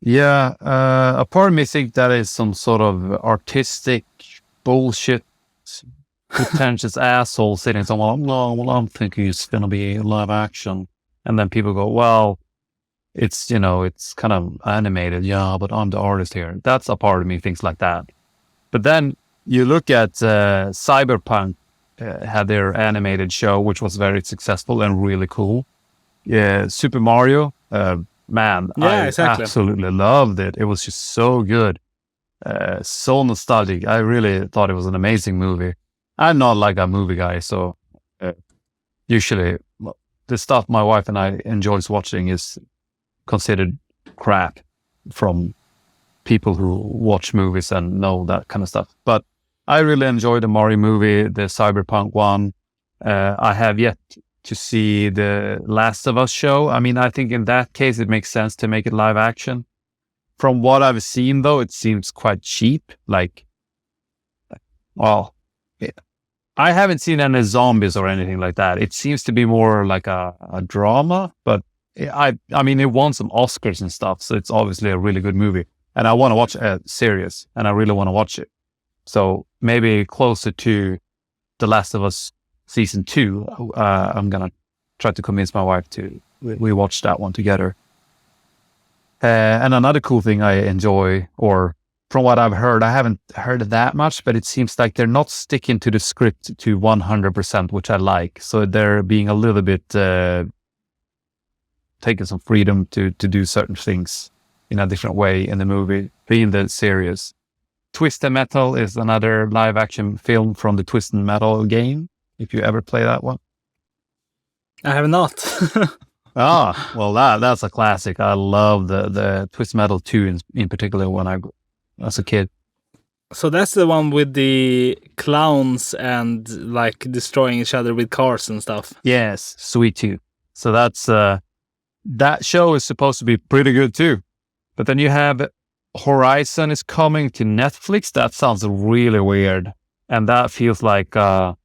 Yeah, a part of me think that is some sort of artistic bullshit, pretentious asshole sitting somewhere. No, well, I'm thinking it's gonna be live action, and then people go, well, it's it's kind of animated. Yeah, but I'm the artist here. That's a part of me thinks like that. But then you look at Cyberpunk had their animated show, which was very successful and really cool. Yeah, Super Mario. Man, yeah, I exactly. absolutely loved it. It was just so good. So nostalgic. I really thought it was an amazing movie. I'm not like a movie guy, so usually the stuff my wife and I enjoys watching is considered crap from people who watch movies and know that kind of stuff. But I really enjoyed the Mario movie, the Cyberpunk one. I have yet to see the Last of Us show. I mean, I think in that case, it makes sense to make it live action. From what I've seen, though, it seems quite cheap. I haven't seen any zombies or anything like that. It seems to be more like a drama, but I mean, it won some Oscars and stuff, so it's obviously a really good movie. And I want to watch a series, and I really want to watch it. So maybe closer to The Last of Us season 2, I'm gonna try to convince my wife to we watch that one together. And another cool thing I enjoy, or from what I've heard, I haven't heard that much, but it seems like they're not sticking to the script to 100%, which I like. So they're being a little bit taking some freedom to do certain things in a different way in the movie, being the series. Twisted Metal is another live action film from the Twisted Metal game. If you ever play that one. I have not. Well, that's a classic. I love the Twisted Metal 2 in particular when I was a kid. So that's the one with the clowns and like destroying each other with cars and stuff. Yes, Sweet Tooth. So that's that show is supposed to be pretty good too. But then you have Horizon is coming to Netflix. That sounds really weird, and that feels like a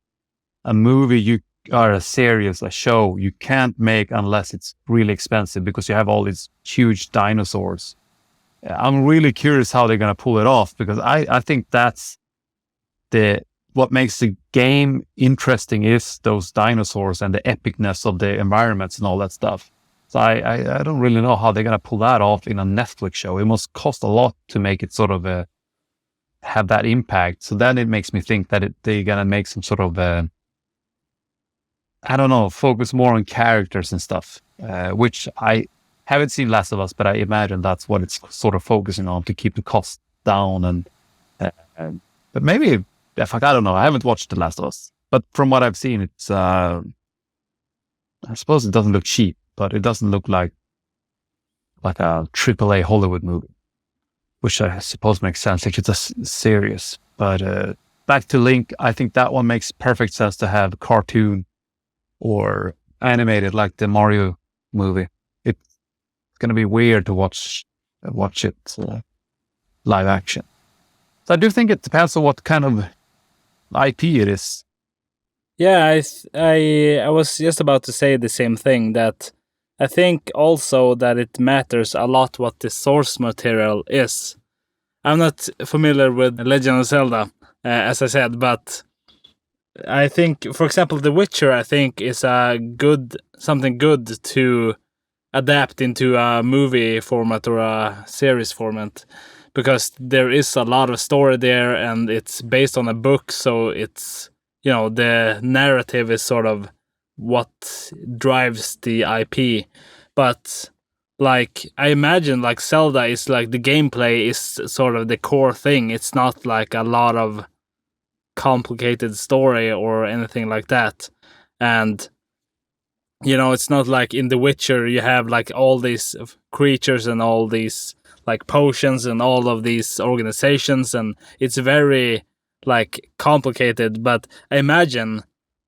movie or a series, a show you can't make unless it's really expensive because you have all these huge dinosaurs. I'm really curious how they're going to pull it off, because I think that's what makes the game interesting is those dinosaurs and the epicness of the environments and all that stuff. So I don't really know how they're going to pull that off in a Netflix show. It must cost a lot to make it sort of have that impact. So then it makes me think that they're going to make some sort of I don't know, focus more on characters and stuff, which I haven't seen Last of Us, but I imagine that's what it's sort of focusing on to keep the cost down. But maybe, I don't know, I haven't watched The Last of Us, but from what I've seen, it's, I suppose it doesn't look cheap, but it doesn't look like a AAA Hollywood movie, which I suppose makes sense if it's a series. But back to Link, I think that one makes perfect sense to have cartoon or animated like the Mario movie. It's going to be weird to watch it live action. So I do think it depends on what kind of IP it is. Yeah, I was just about to say the same thing, that I think also that it matters a lot what the source material is. I'm not familiar with Legend of Zelda, as I said, but I think, for example, The Witcher, I think is something good to adapt into a movie format or a series format, because there is a lot of story there and it's based on a book, so it's, the narrative is sort of what drives the IP. But like, I imagine like Zelda is like the gameplay is sort of the core thing. It's not like a lot of complicated story or anything like that. And it's not like in The Witcher you have like all these creatures and all these like potions and all of these organizations, and it's very like complicated. But I imagine,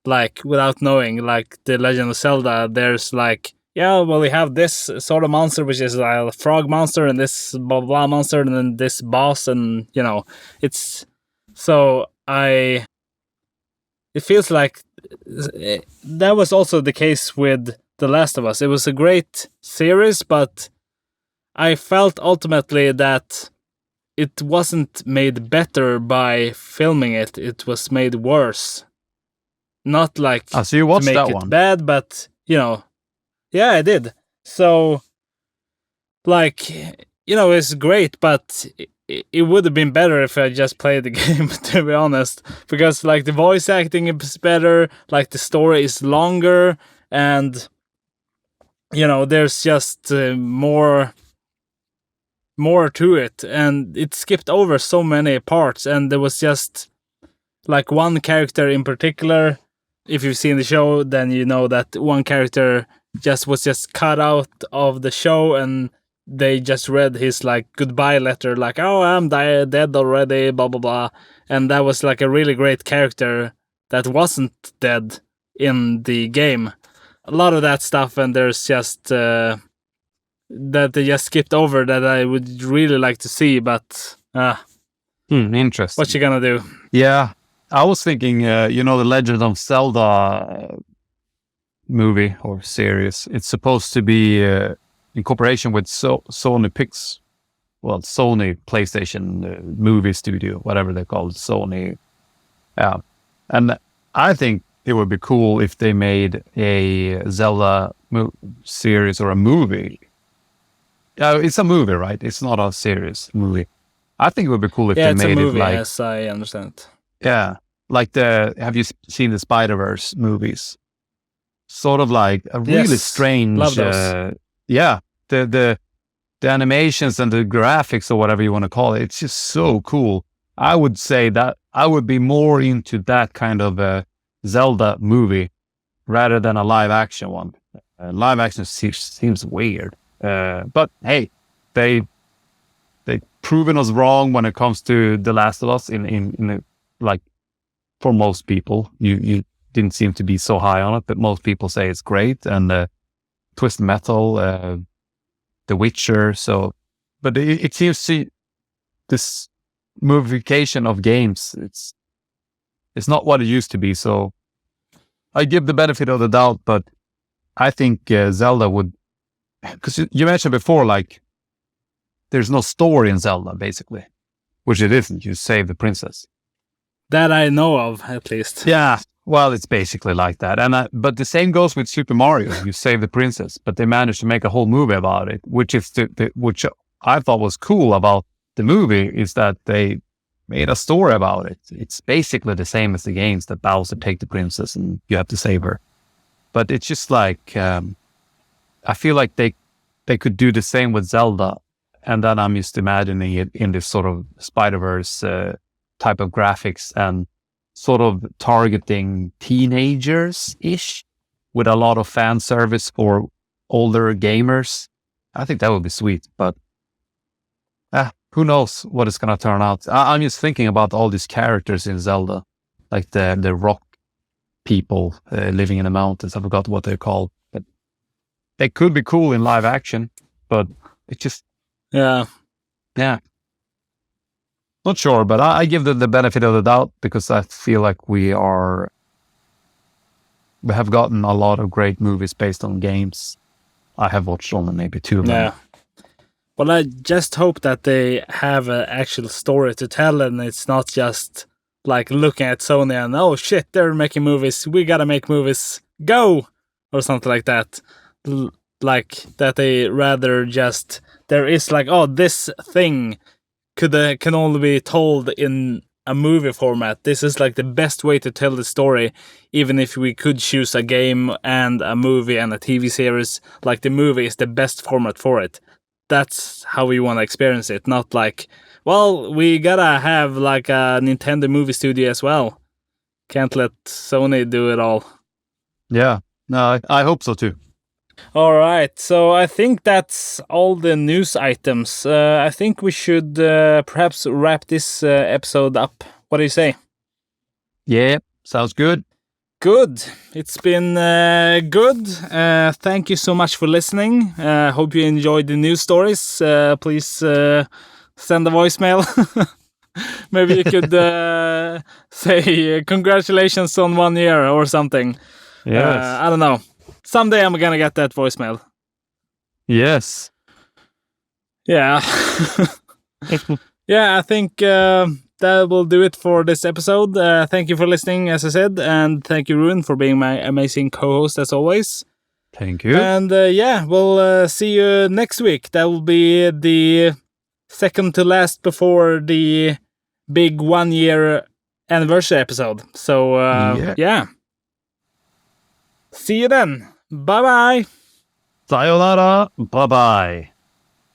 like, without knowing, like the Legend of Zelda, there's like, we have this sort of monster which is a frog monster, and this blah blah monster, and then this boss, and it's so it feels like that was also the case with The Last of Us. It was a great series, but I felt ultimately that it wasn't made better by filming it. It was made worse. Not like so you watched to make that it one? bad, but yeah, I did. So, like, it's great, but it would have been better if I just played the game, to be honest, because like the voice acting is better, like the story is longer, and there's just more to it, and it skipped over so many parts, and there was just like one character in particular. If you've seen the show, then you know that one character was cut out of the show, and they just read his like goodbye letter, like, oh, I'm dead already, blah blah blah. And that was like a really great character that wasn't dead in the game. A lot of that stuff, and there's just that they just skipped over that I would really like to see, but Interesting. what you gonna do? Yeah, I was thinking, the Legend of Zelda movie or series. It's supposed to be in cooperation with Sony PlayStation movie studio, whatever they call it, Sony. Yeah, and I think it would be cool if they made a Zelda series or a movie. Yeah, it's a movie, right? It's not a series movie. I think it would be cool if they made it's a movie, it like, yes, I understand. yeah, like have you seen the Spider-Verse movies? Sort of like a really Yes, strange, love those. yeah, the animations and the graphics or whatever you want to call it. It's just so cool. I would say that I would be more into that kind of a Zelda movie rather than a live action one. Live action seems weird, but hey, they proven us wrong when it comes to The Last of Us. Like for most people, you didn't seem to be so high on it, but most people say it's great. And Twisted Metal, The Witcher. So, but it seems to this movification of games. It's not what it used to be. So I give the benefit of the doubt, but I think Zelda would, because you mentioned before, like there's no story in Zelda basically, which it isn't. You save the princess. That I know of, at least. Yeah. Well, it's basically like that. But the same goes with Super Mario. You save the princess, but they managed to make a whole movie about it, which is which I thought was cool about the movie is that they made a story about it. It's basically the same as the games that Bowser take the princess and you have to save her. But it's just like, I feel like they could do the same with Zelda. And then I'm just imagining it in this sort of Spider-Verse type of graphics and sort of targeting teenagers-ish with a lot of fan service for older gamers. I think that would be sweet, but who knows what it's going to turn out. I'm just thinking about all these characters in Zelda, like the rock people living in the mountains. I forgot what they're called, but they could be cool in live action, but it's just... Yeah. Not sure, but I give the benefit of the doubt because I feel like we have gotten a lot of great movies based on games. I have watched only maybe 2 of them. Yeah. Well, I just hope that they have an actual story to tell and it's not just like looking at Sony and, oh shit, they're making movies. We gotta make movies. Go! Or something like that. Like that they rather just... There is like, oh, this thing can only be told in a movie format. This is like the best way to tell the story, even if we could choose a game and a movie and a TV series. Like the movie is the best format for it. That's how we want to experience it. Not like, well, we gotta have like a Nintendo movie studio as well. Can't let Sony do it all. Yeah, no, I hope so too. All right, so I think that's all the news items. I think we should perhaps wrap this episode up. What do you say? Yeah, sounds good. Good. It's been good. Thank you so much for listening. Hope you enjoyed the news stories. Please send a voicemail. Maybe you could say congratulations on 1 year or something. Yes. I don't know. Someday I'm gonna get that voicemail. Yes. Yeah. Yeah, I think that will do it for this episode. Thank you for listening, as I said, and thank you, Ruin, for being my amazing co-host as always. Thank you. And yeah, we'll see you next week. That will be the second to last before the big 1 year anniversary episode. So yeah. See you then. Bye bye. Sayonara. Bye bye.